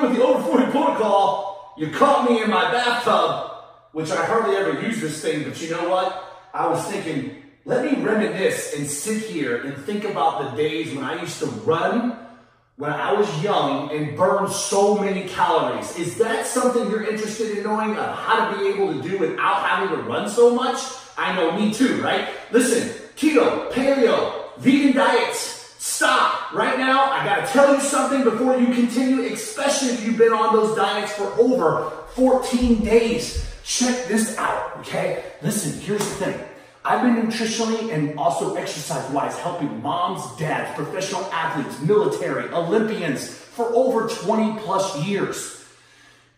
here with the over 40 protocol. You caught me in my bathtub, which I hardly ever use this thing, but you know what? I was thinking, let me reminisce and sit here and think about the days when I used to run when I was young and burn so many calories. Is that something you're interested in knowing of how to be able to do without having to run so much? I know, me too, right? Listen, keto, paleo, vegan diets, stop. Right now, I gotta tell you something before you continue, especially if you've been on those diets for over 14 days. Check this out, okay? Listen, here's the thing. I've been nutritionally and also exercise-wise helping moms, dads, professional athletes, military, Olympians for over 20 plus years.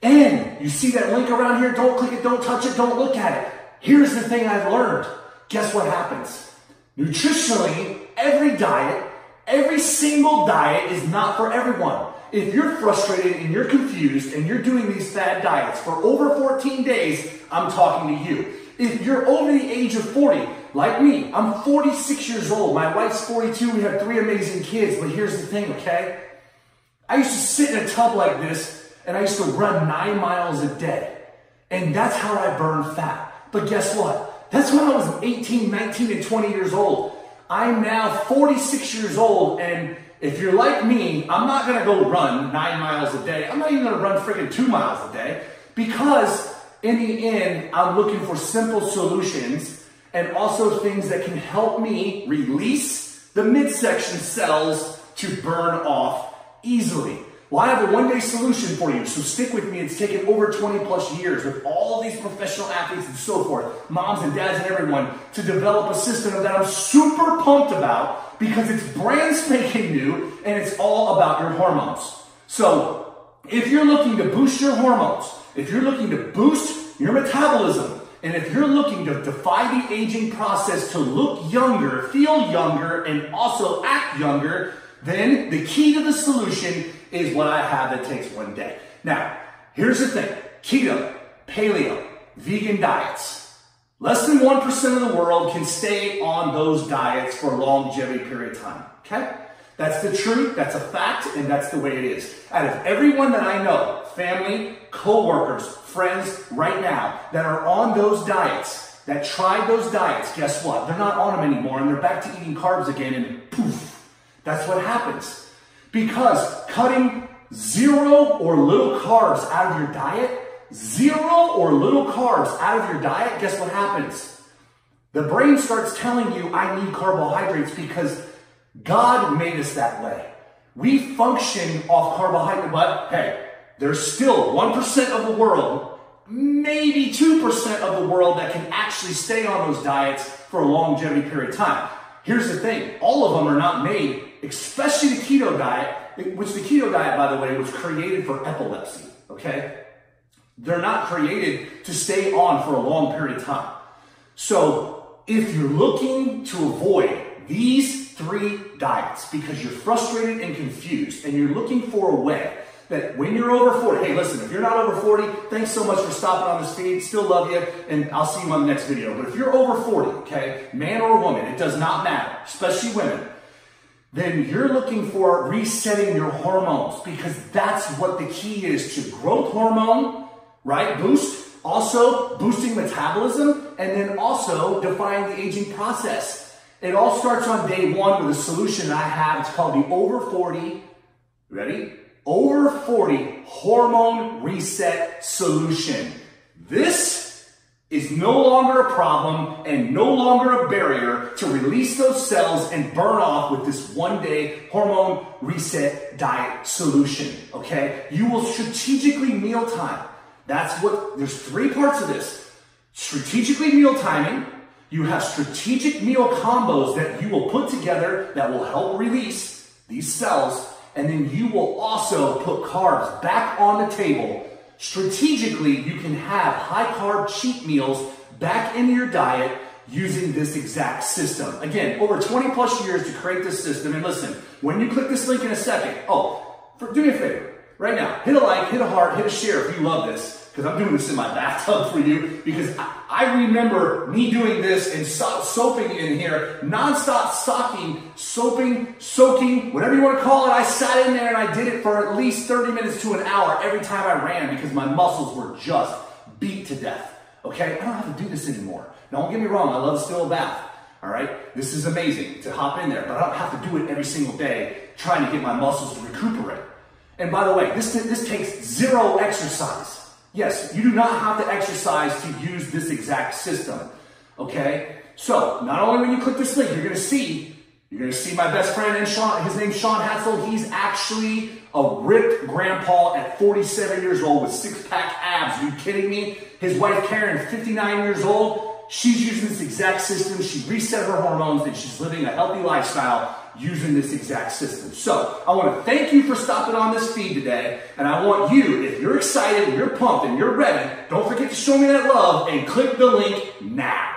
And you see that link around here? Don't click it, don't touch it, don't look at it. Here's the thing I've learned. Guess what happens? Nutritionally, every single diet is not for everyone. If you're frustrated and you're confused and you're doing these fad diets for over 14 days, I'm talking to you. If you're over the age of 40, like me, I'm 46 years old. My wife's 42. We have 3 amazing kids. But here's the thing, okay? I used to sit in a tub like this, and I used to run 9 miles a day. And that's how I burn fat. But guess what? That's when I was 18, 19, and 20 years old. I'm now 46 years old, and if you're like me, I'm not going to go run 9 miles a day. I'm not even going to run freaking 2 miles a day, because in the end, I'm looking for simple solutions and also things that can help me release the midsection cells to burn off easily. Well, I have a one-day solution for you, so stick with me. It's taken over 20 plus years with all these professional athletes and so forth, moms and dads and everyone, to develop a system that I'm super pumped about because it's brand spanking new and it's all about your hormones. So if you're looking to boost your hormones, if you're looking to boost your metabolism, and if you're looking to defy the aging process to look younger, feel younger, and also act younger, then the key to the solution is what I have that takes one day. Now, here's the thing. Keto, paleo, vegan diets. Less than 1% of the world can stay on those diets for a longevity period of time, okay? That's the truth, that's a fact, and that's the way it is. Out of everyone that I know, family, co-workers, friends right now, that are on those diets, that tried those diets, guess what? They're not on them anymore, and they're back to eating carbs again, and poof, that's what happens. Because cutting 0 or little carbs out of your diet, 0 or little carbs out of your diet, guess what happens? The brain starts telling you, I need carbohydrates because God made us that way. We function off carbohydrate, but hey, there's still 1% of the world, maybe 2% of the world that can actually stay on those diets for a longevity period of time. Here's the thing, all of them are not made, especially the keto diet, which the keto diet, by the way, was created for epilepsy, okay? They're not created to stay on for a long period of time. So if you're looking to avoid these 3 diets because you're frustrated and confused and you're looking for a way that when you're over 40, hey, listen, if you're not over 40, thanks so much for stopping on this feed. Still love you, and I'll see you on the next video. But if you're over 40, okay, man or woman, it does not matter, especially women, then you're looking for resetting your hormones because that's what the key is to growth hormone, right? Boost, also boosting metabolism, and then also defying the aging process. It all starts on day 1 with a solution I have. It's called the Over 40, ready? Over 40 Hormone Reset Solution. This is no longer a problem and no longer a barrier to release those cells and burn off with this one-day hormone reset diet solution, okay? You will strategically mealtime. There's 3 parts of this. Strategically meal timing. You have strategic meal combos that you will put together that will help release these cells. And then you will also put carbs back on the table. Strategically, you can have high-carb cheat meals back into your diet using this exact system. Again, over 20 plus years to create this system. And listen, when you click this link in a second, do me a favor. Right now, hit a like, hit a heart, hit a share if you love this. because I'm doing this in my bathtub for you, because I remember me doing this and soaping in here, nonstop soaking, whatever you want to call it. I sat in there and I did it for at least 30 minutes to an hour every time I ran because my muscles were just beat to death. Okay, I don't have to do this anymore. Now, don't get me wrong, I love still a bath. All right, this is amazing to hop in there, but I don't have to do it every single day trying to get my muscles to recuperate. And by the way, this takes zero exercise. Yes, you do not have to exercise to use this exact system. Okay, so not only when you click this link, you're gonna see my best friend and Sean. His name's Sean Hatzel. He's actually a ripped grandpa at 47 years old with six-pack abs. Are you kidding me? His wife Karen, 59 years old. She's using this exact system. She reset her hormones and she's living a healthy lifestyle using this exact system. So I want to thank you for stopping on this feed today. And I want you, if you're excited, you're pumped, and you're ready, don't forget to show me that love and click the link now.